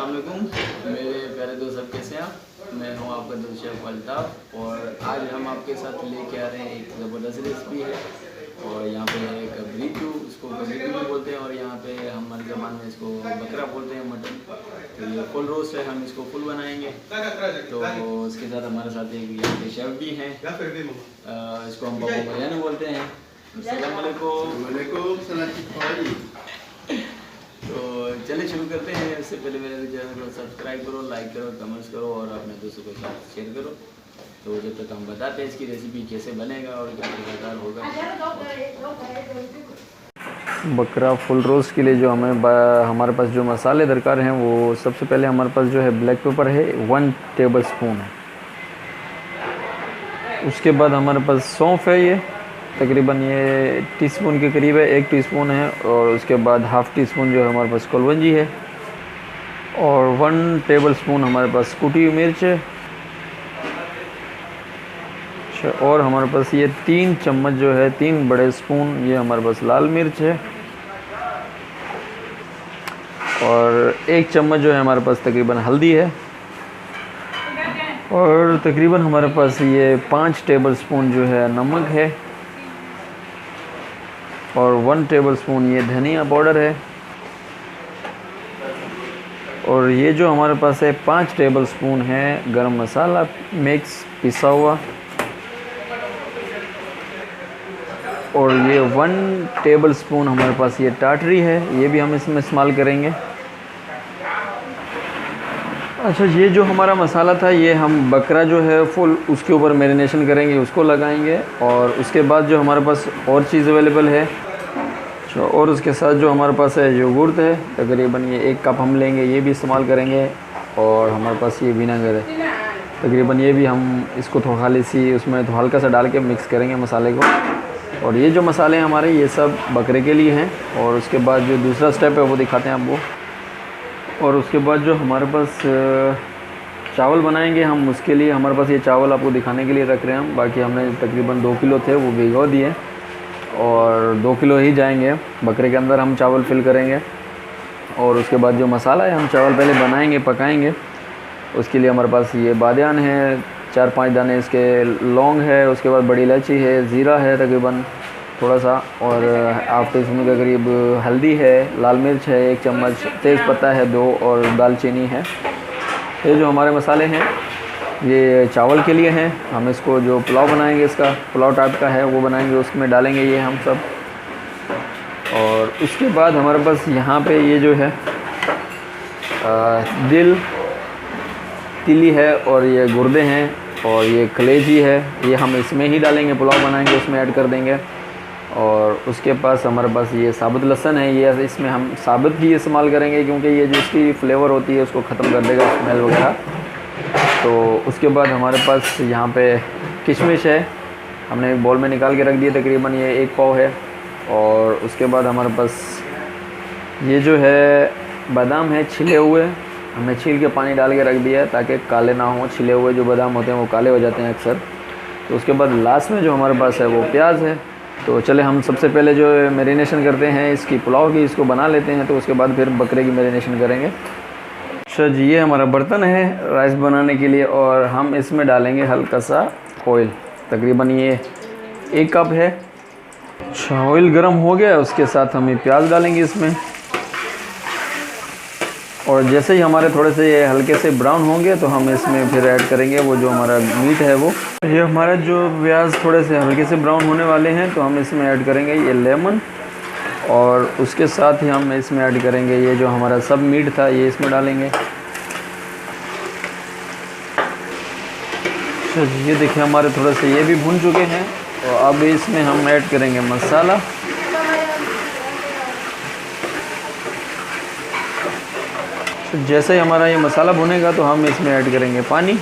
अस्सलाम वालेकुम मेरे प्यारे दोस्त, सब कैसे हैं। मैं हूं आपका दोस्त शेफ अल्ताफ और आज हम आपके साथ लेके आ रहे हैं एक ज़बरदस्त रेसिपी है। और यहाँ पे है एक बरीक्यू, इसको बरीक्यू भी बोलते हैं और यहाँ पे हमारी ज़बान में इसको बकरा बोलते हैं, मटन। तो ये फुल रोस्ट है, हम इसको फुल बनाएंगे। तो इसके साथ हमारे साथ एक यहाँ पे शेफ़ भी हैं, इसको हम बाबू बिरयानी बोलते हैं। अस्सलाम वालेकुम। तो चलिए शुरू करते हैं। इससे पहले मेरे चैनल को सब्सक्राइब करो, लाइक करो, कमेंट्स करो और अपने दोस्तों के साथ शेयर करो। तो जब तक हम बताते हैं इसकी रेसिपी कैसे बनेगा और क्या मज़ेदार होगा। बकरा फुल रोस्ट के लिए जो हमारे पास जो मसाले दरकार हैं, वो सबसे पहले हमारे पास जो है ब्लैक पेपर है 1 टेबल स्पून है। उसके बाद हमारे पास सौंफ है, ये तकरीबन ये टीस्पून के करीब है, 1 टीस्पून है। और उसके बाद हाफ़ टी स्पून जो है हमारे पास कलवंजी है और 1 टेबल स्पून हमारे पास कुटी हुई मिर्च है। अच्छा, और हमारे पास ये 3 चम्मच जो है, 3 बड़े स्पून ये हमारे पास लाल मिर्च है। और 1 चम्मच जो है हमारे पास तकरीबन हल्दी है। और तकरीबन हमारे पास ये 5 टेबल स्पून जो है नमक है। और 1 टेबल स्पून ये धनिया पाउडर है। और ये जो हमारे पास है 5 टेबल स्पून है गरम मसाला मिक्स पिसा हुआ। और ये 1 टेबल स्पून हमारे पास ये टाटरी है, ये भी हम इसमें इस्तेमाल करेंगे। अच्छा, ये जो हमारा मसाला था ये हम बकरा जो है फुल उसके ऊपर मैरिनेशन करेंगे, उसको लगाएंगे। और उसके बाद जो हमारे पास और चीज़ अवेलेबल है, और उसके साथ जो हमारे पास है योगर्ट है, तकरीबन ये 1 कप हम लेंगे, ये भी इस्तेमाल करेंगे। और हमारे पास ये विनेगर है, तकरीबन ये भी हम इसको थोड़ा खाली सी उसमें तो हल्का सा डाल के मिक्स करेंगे मसाले को। और ये जो मसाले हैं हमारे, ये सब बकरे के लिए हैं। और उसके बाद जो दूसरा स्टेप है वो दिखाते हैं आपको। और उसके बाद जो हमारे पास चावल बनाएंगे हम, उसके लिए हमारे पास ये चावल आपको दिखाने के लिए रख रहे हैं हम। बाकी हमने तकरीबन 2 किलो थे वो भिगो दिए और 2 किलो ही जाएंगे बकरे के अंदर हम चावल फिल करेंगे। और उसके बाद जो मसाला है हम चावल पहले बनाएंगे, पकाएंगे। उसके लिए हमारे पास ये बादियान है, 4-5 दाने इसके लौंग है। उसके बाद बड़ी इलायची है, ज़ीरा है तकरीबन थोड़ा सा, और हाफ टी स्पून के करीब हल्दी है, लाल मिर्च है 1 चम्मच, तेज़ पत्ता है 2 और दालचीनी है। ये जो हमारे मसाले हैं ये चावल के लिए हैं। हम इसको जो पुलाव बनाएंगे, इसका पुलाव टाइप का है वो बनाएंगे, उसमें डालेंगे ये हम सब। और उसके बाद हमारे पास यहाँ पे ये जो है दिल तिली है और ये गुर्दे हैं और ये कलेजी है, ये हम इसमें ही डालेंगे, पुलाव बनाएंगे उसमें ऐड कर देंगे। और उसके पास हमारे पास ये साबुत लहसुन है, ये इसमें हम साबुत ही इस्तेमाल करेंगे क्योंकि ये जिसकी फ्लेवर होती है उसको ख़त्म कर देगा, स्मेल वगैरह। तो उसके बाद हमारे पास यहाँ पे किशमिश है, हमने एक बॉल में निकाल के रख दिए, तकरीबन ये 1 पाव है। और उसके बाद हमारे पास ये जो है बादाम है छिले हुए, हमने छील के पानी डाल के रख दिया है ताकि काले ना हो। छिले हुए जो बादाम होते हैं वो काले हो जाते हैं अक्सर। तो उसके बाद लास्ट में जो हमारे पास है वो प्याज है। तो चले हम सबसे पहले जो मैरिनेशन करते हैं इसकी पुलाव की, इसको बना लेते हैं। तो उसके बाद फिर बकरे की मैरिनेशन करेंगे। अच्छा जी, ये हमारा बर्तन है राइस बनाने के लिए और हम इसमें डालेंगे हल्का सा ऑयल, तकरीबन ये 1 कप है। अच्छा, ऑयल गर्म हो गया, उसके साथ हम ये प्याज डालेंगे इसमें। और जैसे ही हमारे थोड़े से ये हल्के से ब्राउन होंगे तो हम इसमें फिर ऐड करेंगे वो जो हमारा मीट है वो। ये हमारा जो प्याज थोड़े से हल्के से ब्राउन होने वाले हैं तो हम इसमें ऐड करेंगे ये लेमन। और उसके साथ ही हम इसमें ऐड करेंगे ये जो हमारा सब मीट था, ये इसमें डालेंगे। अच्छा जी, ये देखिए हमारे थोड़े से ये भी भुन चुके हैं। तो अब इसमें हम ऐड करेंगे मसाला। तो जैसे ही हमारा ये मसाला भुनेगा तो हम इसमें ऐड करेंगे पानी।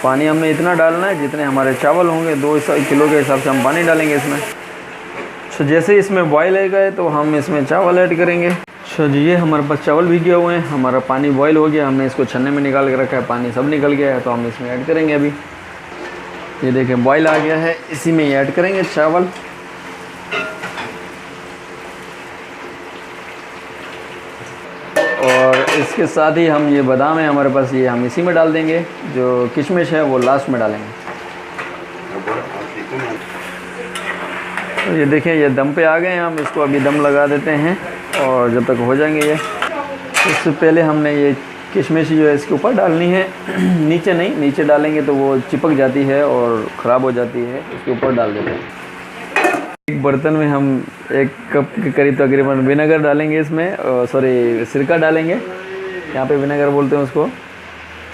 पानी हमने इतना डालना है जितने हमारे चावल होंगे, 2 किलो के हिसाब से हम पानी डालेंगे इसमें। अच्छा, जैसे ही इसमें बॉयल हो गए तो हम इसमें चावल ऐड करेंगे। अच्छा जी, ये हमारे पास चावल भीगे हुए हैं, हमारा पानी बॉयल हो गया, हमने इसको छन्ने में निकाल के रखा है, पानी सब निकल गया है। तो हम इसमें ऐड करेंगे अभी। ये देखें बॉयल आ गया है, इसी में ऐड करेंगे चावल। और इसके साथ ही हम ये बादाम है हमारे पास, ये हम इसी में डाल देंगे। जो किशमिश है वो लास्ट में डालेंगे। तो ये देखें, ये दम पे आ गए हैं। हम इसको अभी दम लगा देते हैं और जब तक हो जाएंगे ये, उससे पहले हमने ये किशमिश जो है इसके ऊपर डालनी है। नीचे नहीं, नीचे डालेंगे तो वो चिपक जाती है और ख़राब हो जाती है। इसके ऊपर डाल देते हैं। एक बर्तन में हम 1 कप के करीब तकरीबन विनेगर डालेंगे इसमें, सॉरी सिरका डालेंगे, यहाँ पे विनेगर बोलते हैं उसको।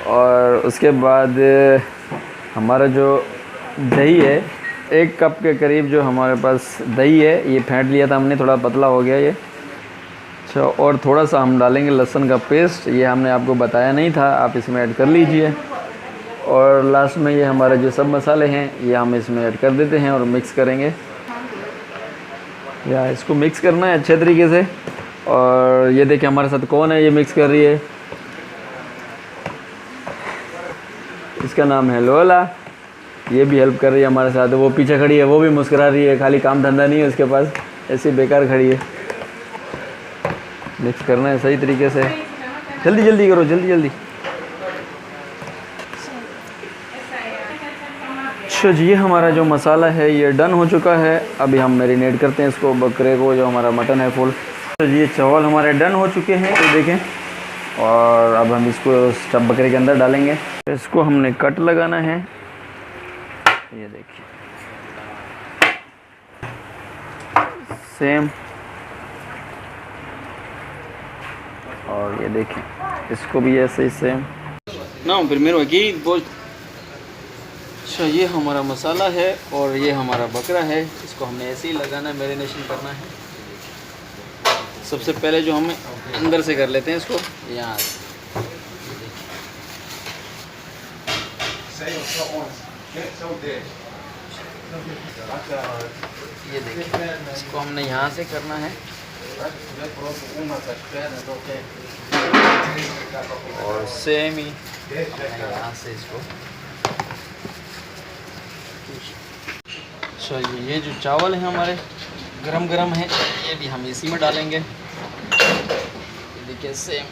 और उसके बाद हमारा जो दही है, 1 कप के करीब जो हमारे पास दही है, ये फेंट लिया था हमने, थोड़ा पतला हो गया ये। अच्छा, और थोड़ा सा हम डालेंगे लहसुन का पेस्ट, ये हमने आपको बताया नहीं था, आप इसमें ऐड कर लीजिए। और लास्ट में ये हमारे जो सब मसाले हैं ये हम इसमें ऐड कर देते हैं और मिक्स करेंगे। या इसको मिक्स करना है अच्छे तरीके से। और ये देखिए हमारे साथ कौन है ये मिक्स कर रही है, इसका नाम है लोला। ये भी हेल्प कर रही है हमारे साथ। वो पीछे खड़ी है, वो भी मुस्कुरा रही है, खाली काम धंधा नहीं है उसके पास, ऐसे बेकार खड़ी है। मिक्स करना है सही तरीके से, जल्दी जल्दी करो, जल्दी जल्दी। अच्छा जी, ये हमारा जो मसाला है ये डन हो चुका है। अभी हम मैरिनेट करते हैं इसको, बकरे को, जो हमारा मटन है फुल। तो ये चावल हमारे डन हो चुके हैं, तो देखें। और अब हम इसको स्टफ बकरे के अंदर डालेंगे। इसको हमने कट लगाना है, ये देखिए सेम। और ये देखें इसको भी ऐसे ही सेम ना। फिर मेरे वकील बोल। अच्छा, ये हमारा मसाला है और ये हमारा बकरा है। इसको हमने ऐसे ही लगाना है, मैरिनेशन करना है। सबसे पहले जो हम अंदर से कर लेते हैं इसको, यहाँ ये देखिए, इसको हमने यहाँ से करना है और सेम ही यहाँ से इसको। अच्छा, ये जो चावल है हमारे गरम गरम है, ये भी हम इसी में डालेंगे। ये देखिए सेम।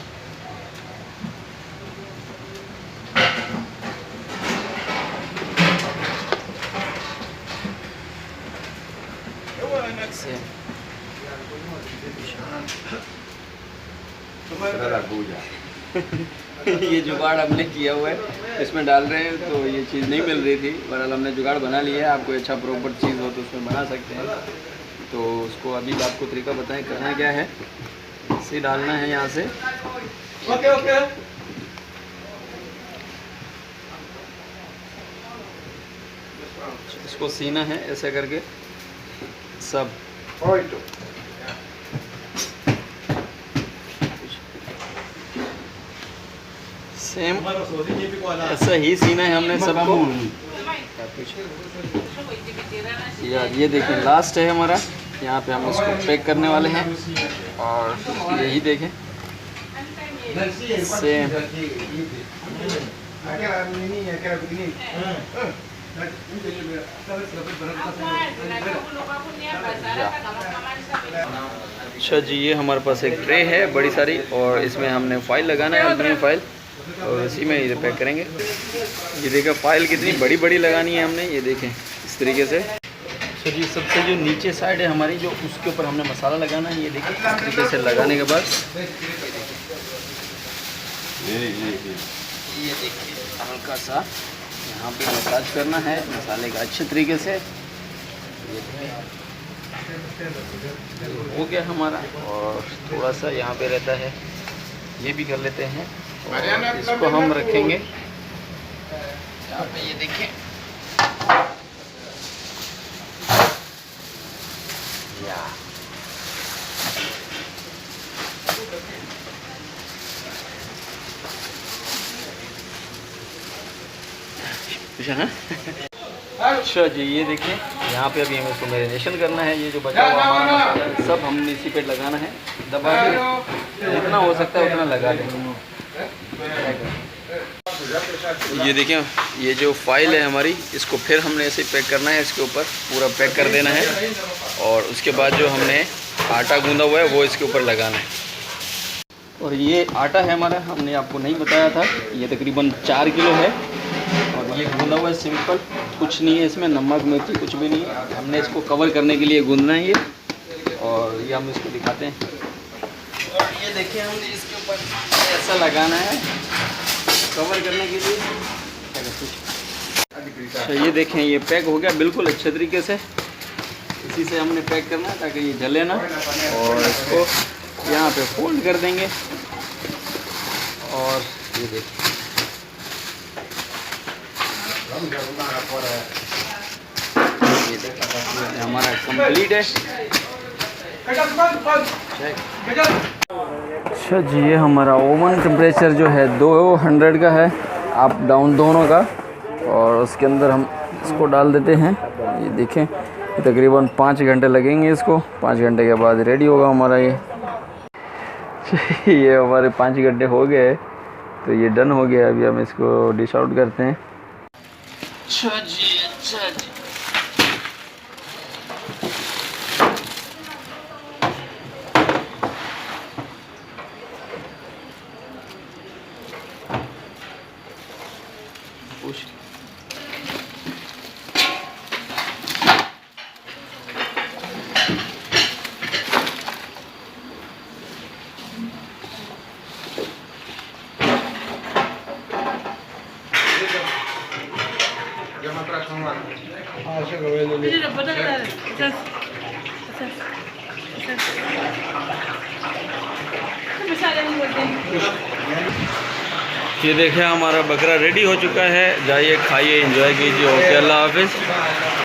सेम ये जुगाड़ हमने किया हुआ है, इसमें डाल रहे हैं तो ये चीज़ नहीं मिल रही थी। बहरहाल हमने जुगाड़ बना लिया है। आपको अच्छा प्रॉपर चीज़ हो तो उसमें बना सकते हैं। तो उसको अभी आपको तरीका बताएं, करना क्या है। इसे डालना है यहाँ से, ओके ओके। इसको सीना है ऐसे करके सब। सेम ऐसा ही सीना है हमने सबको। ये देखिए लास्ट है हमारा, यहाँ पे हम इसको पैक करने वाले हैं। और यही देखें सेम। अच्छा जी, ये हमारे पास एक ट्रे है बड़ी सारी, और इसमें हमने फ़ाइल लगाना है, एल्युमिनियम फ़ाइल, और इसी में इधर पैक करेंगे। ये देखें फ़ाइल कितनी बड़ी बड़ी लगानी है हमने, ये देखें इस तरीके से। अच्छा जी, सबसे जो नीचे साइड है हमारी, जो उसके ऊपर हमने मसाला लगाना है, ये देखिए इस तरीके से लगाने के बाद ये देखिए हल्का सा यहाँ पे मसाज करना है मसाले का अच्छे तरीके से। हो गया हमारा। और थोड़ा सा यहाँ पे रहता है, ये भी कर लेते हैं। और इसको हम रखेंगे यहाँ पे, ये देखें या अच्छा जी, ये देखिए यहाँ पे अभी हमें इसको मैरिनेशन करना है। ये जो बचा हुआ हमारा मसाला है सब हमने इसी पे लगाना है, दबा के जितना हो सकता है उतना लगा देंगे। ये देखिए, ये जो फाइल है हमारी, इसको फिर हमने ऐसे पैक करना है, इसके ऊपर पूरा पैक कर देना है। और उसके बाद जो हमने आटा गूंदा हुआ है वो इसके ऊपर लगाना है। और ये आटा है हमारा, हमने आपको नहीं बताया था, ये तकरीबन 4 किलो है। और ये गूंदा हुआ है सिंपल, कुछ नहीं है इसमें, नमक मिर्ची कुछ भी नहीं है। हमने इसको कवर करने के लिए गूंदना है ये, और ये हम इसको दिखाते हैं। और ये देखिए हमने इसके ऊपर ऐसा लगाना है कवर करने के लिए। अच्छा ये देखें, ये पैक हो गया बिल्कुल अच्छे तरीके से। इसी से हमने पैक करना है ताकि ये जले ना। और इसको यहाँ पे फोल्ड कर देंगे। और ये देखिए हमारा कंप्लीट है। अच्छा जी, ये हमारा ओवन टेम्परेचर जो है 200 का है, अप डाउन दोनों का। और उसके अंदर हम इसको डाल देते हैं। ये देखें, ये तकरीबन 5 घंटे लगेंगे इसको। 5 घंटे के बाद रेडी होगा हमारा ये। ये हमारे 5 घंटे हो गए, तो ये डन हो गया। अभी हम इसको डिश आउट करते हैं। अच्छा जी, अच्छा जी। ये देखिए हमारा बकरा रेडी हो चुका है। जाइए खाइए, एंजॉय कीजिए। ओके, अल्लाह हाफिज़।